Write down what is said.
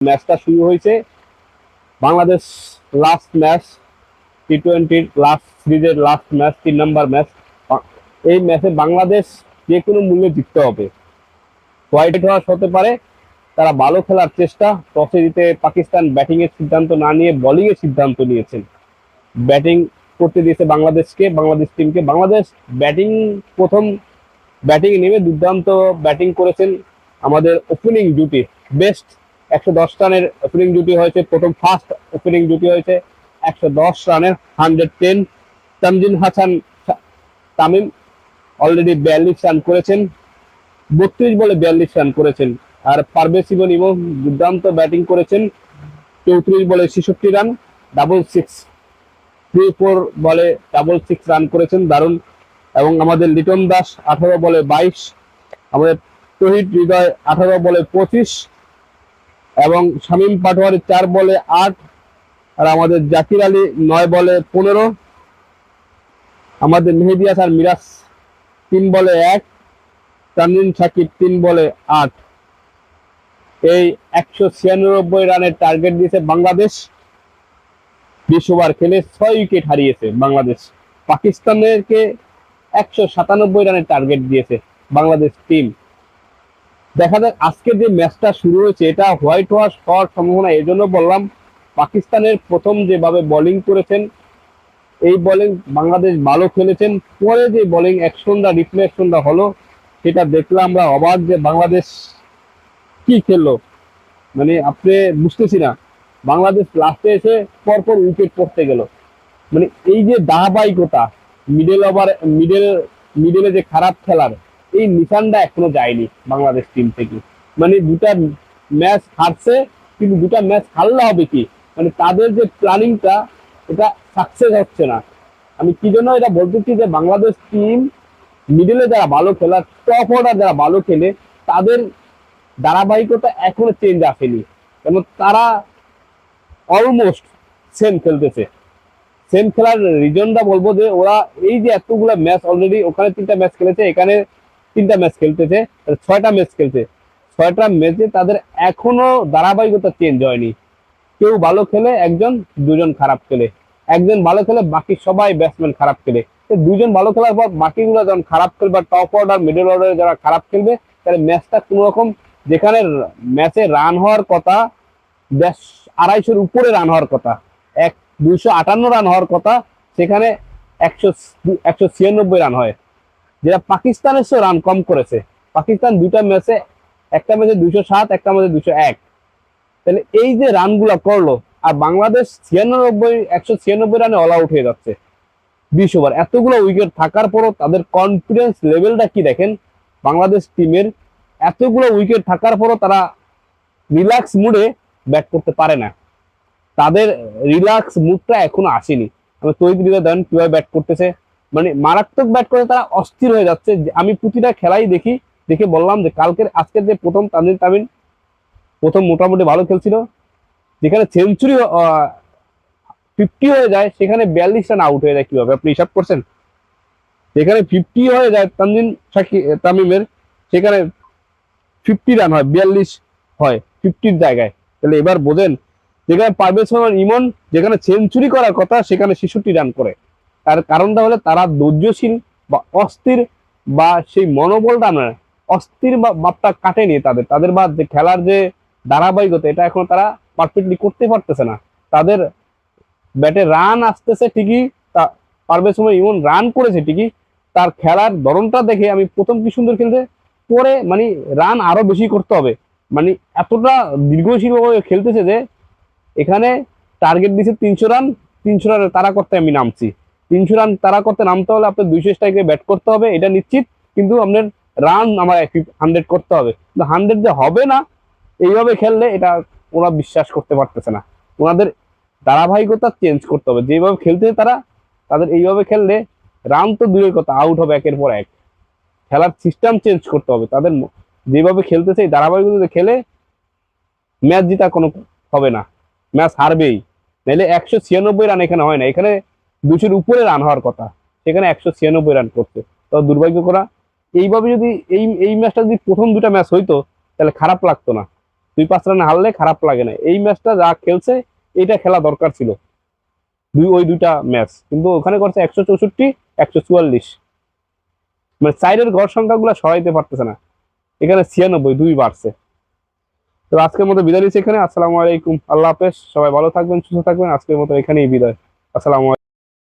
ম্যাচটা শুরু হয়েছে। বাংলাদেশ লাস্ট ম্যাচ, টি-20 লাস্ট সিরিজের লাস্ট ম্যাচ, 3 নম্বর ম্যাচ। এই ম্যাচে বাংলাদেশ যে কোনো মূল্যে জিততে হবে। হোয়াইট ওয়াশ হতে পারে, তারা ভালো খেলার চেষ্টা। টসে জিতে পাকিস্তান ব্যাটিং এর সিদ্ধান্ত না নিয়ে বোলিং এর সিদ্ধান্ত নিয়েছেন। ব্যাটিং করতে দিয়েছে বাংলাদেশকে, বাংলাদেশ টিমকে। বাংলাদেশ প্রথম ব্যাটিং নেমে দুর্দান্ত ব্যাটিং করেছেন আমাদের ওপেনিং জুটি। বেস্ট 110 রানের ওপেনিং জুটি হয়েছে, প্রথম ফার্স্ট ওপেনিং জুটি হয়েছে 110 রানের 110। তানজিদ হাসান তামিম অলরেডি 42 রান করেছেন, 32 বলে 42 রান করেছেন। আর পারভেজ ইমন দুর্দান্ত ব্যাটিং করেছেন, 34 বলে 66 রান, ডাবল সিক্স, 3-4 বলে ডাবল সিক্স রান করেছেন, দারুণ। এবং আমাদের লিটন দাস 18 বলে 22, আমাদের তহিদ হৃদয় 18 বলে 25, এবং শামীম পাটোয়ারি 4 বলে 8, আর আমাদের জাকির আলী 9 বলে 15, আমাদের মেহেদী হাসান মিরাজ 3 বলে 1, তানজিম সাকিব 3 বলে 8। এই 196 রানের টার্গেট দিয়েছে বাংলাদেশ। 20 ওভার খেলে 6 উইকেট হারিয়েছে বাংলাদেশ। পাকিস্তানকে 197 রানের টার্গেট দিয়েছে বাংলাদেশ টিম। দেখা যাক আজকে যে ম্যাচটা শুরু হয়েছে, এটা হোয়াইট ওয়াশ হওয়ার সম্ভাবনা। এই জন্য বললাম, পাকিস্তানের প্রথম যেভাবে বোলিং করেছেন, এই বোলিং বাংলাদেশ ভালো খেলেছেন। পরে যে বোলিং অ্যাকশনটা, রিফ্লেকশনটা হলো, সেটা দেখলে আমরা অবাক যে বাংলাদেশ কি খেললো। মানে আপনি বুঝতেছি না, বাংলাদেশ লাস্টে এসে পরপর উইকেট পড়তে গেল। মানে এই যে ধারাবাহিকতা, মিডলে যে খারাপ খেলার, এই নিশানটা এখনো যায়নি বাংলাদেশ টিম থেকে। মানে দুটা ম্যাচ হারছে, কিন্তু দুটা ম্যাচ হারলে হবে কি, মানে তাদের যে প্ল্যানিংটা, এটা সাকসেস হচ্ছে না। আমি কি জন্য এটা বলতেছি, যে বাংলাদেশ টিম মিডলে যারা ভালো খেলার, টপ অর্ডার যারা ভালো খেলে, তাদের ধারাবাহিকতা এখনো চেঞ্জ আসেনি। এবং তারা অলমোস্ট সেম খেলতেছে। সেম খেলার রিজনটা বলবো যে ওরা এই যে এতগুলো ম্যাচ অলরেডি, ওখানে 3টা ম্যাচ খেলেছে, এখানে 3টা ম্যাচ খেলতেছে, 6টা ম্যাচ খেলছে। 6টা ম্যাচে তাদের এখনো ধারাবাহিকতা চেঞ্জ হয়নি। কেউ ভালো খেলে একজন, দুজন খারাপ খেলে, একজন ভালো খেলে বাকি সবাই ব্যাটসম্যান খারাপ খেলে। দুজন ভালো খেলার পর বাকিগুলো যখন খারাপ খেলবে, টপ অর্ডার মিডল অর্ডারে যারা খারাপ খেলবে, তাহলে ম্যাচটা কোনো রকম, যেখানে ম্যাচে রান হওয়ার কথা 250-এর উপরে রান হওয়ার কথা, 258 রান হওয়ার কথা, সেখানে 196 রান হয়, যেটা পাকিস্তানের চেয়ে রান কম করেছে। পাকিস্তান দুইটা ম্যাচে, একটা ম্যাচে 207, একটা ম্যাচে 201। তাহলে এই যে রানগুলা করলো, আর বাংলাদেশ 196 রানে অল আউট হয়ে যাচ্ছে 20 ওভার। এতগুলো উইকেট থাকার পরও তাদের কনফিডেন্স লেভেলটা কি দেখেন বাংলাদেশ টিমের। এতগুলো উইকেট থাকার পরও তারা রিল্যাক্স মুডে ব্যাট করতে পারে না। তাদের রিল্যাক্স মুডটা এখনো আসেনি। আমি তৈরি দেন কিভাবে ব্যাট করতেছে, মানে মারাত্মক ব্যাট করে তারা অস্থির হয়ে যাচ্ছে। আমি প্রতিটা খেলাই দেখি, দেখে বললাম যে আজকের যে প্রথম তামিম প্রথম মোটামুটি ভালো খেলছিল, যেখানে সেঞ্চুরি 50 হয়ে যায়, সেখানে 42 রান আউট হয়ে যায়। কিভাবে আপনি হিসাব করছেন? যেখানে 50 হয়ে যায় তামিমের, সেখানে 50 রান হয়, 42 হয় 50-র জায়গায়। তাহলে এবার বোঝেন, যেখানে পারভেজ ইমন যেখানে সেঞ্চুরি করার কথা, সেখানে 66 রান করে। তার কারণটা হলে তারা ধৈর্যশীল বা অস্থির, বা সেই মনোবলটা নয়, অস্থির ভাবটা কাটেনি তাদের বা যে খেলার যে ধারাবাহিকতা, এটা এখন তারা পারফেক্টলি করতে পারতেছে না। তাদের ব্যাটে রান আসতেছে ঠিকই, পারভেজ ইমন রান করেছে ঠিকই, তার খেলার ধরনটা দেখে আমি প্রথম কি সুন্দর খেলতে, পরে মানে রান আরো বেশি করতে হবে। মানে এতটা দীর্ঘশীল ভাবে খেলতেছে যে এখানে টার্গেট দিচ্ছে 300 রান, 300 রান তারা করতে আমি নামছি। 300 রান তারা করতে নামতে হলে আপনার 200 স্ট্রাইকে ব্যাট করতে হবে, এটা নিশ্চিত। কিন্তু আপনার রান আমার 100 করতে হবে, কিন্তু 100 যে হবে না এইভাবে খেললে, এটা ওরা বিশ্বাস করতে পারতেছে না। ওনাদের ধারাবাহিকতা চেঞ্জ করতে হবে। যেভাবে খেলতে তারা, তাদের এইভাবে খেললে রান তো দূরের কথা, আউট হবে একের পর এক। খেলার সিস্টেম চেঞ্জ করতে হবে তাদের। যেভাবে খেলতেছে এই ধারাবাহিকতা খেলে ম্যাচ জিতা কোনো হবে না, ম্যাচ হারবেই। নাহলে 196 রান এখানে হয় না, এখানে 200-র উপরে রান হওয়ার কথা, সেখানে 196 রান করছে। তো দুর্ভাগ্য করা। এইভাবে যদি এই ম্যাচটা যদি প্রথম দুটা ম্যাচ হইতো, তাহলে খারাপ লাগতো না। 2-5 রানে হারলে খারাপ লাগে না। এই ম্যাচটা যা খেলছে এটা খেলা দরকার ছিল, ওই দুইটা ম্যাচ, কিন্তু ওখানে করছে 164, 144, মানে সাইডের গড় সংখ্যাগুলো সরাইতে পারতেছে না, এখানে 96, 2 বাড়ছে। তো আজকের মতো বিদায় নিচ্ছি এখানে। আসসালামু আলাইকুম, আল্লাহ হাফেজ, সবাই ভালো থাকবেন, সুস্থ থাকবেন। আজকের মতো এখানেই বিদায়। আসসালামু আলাইকুম।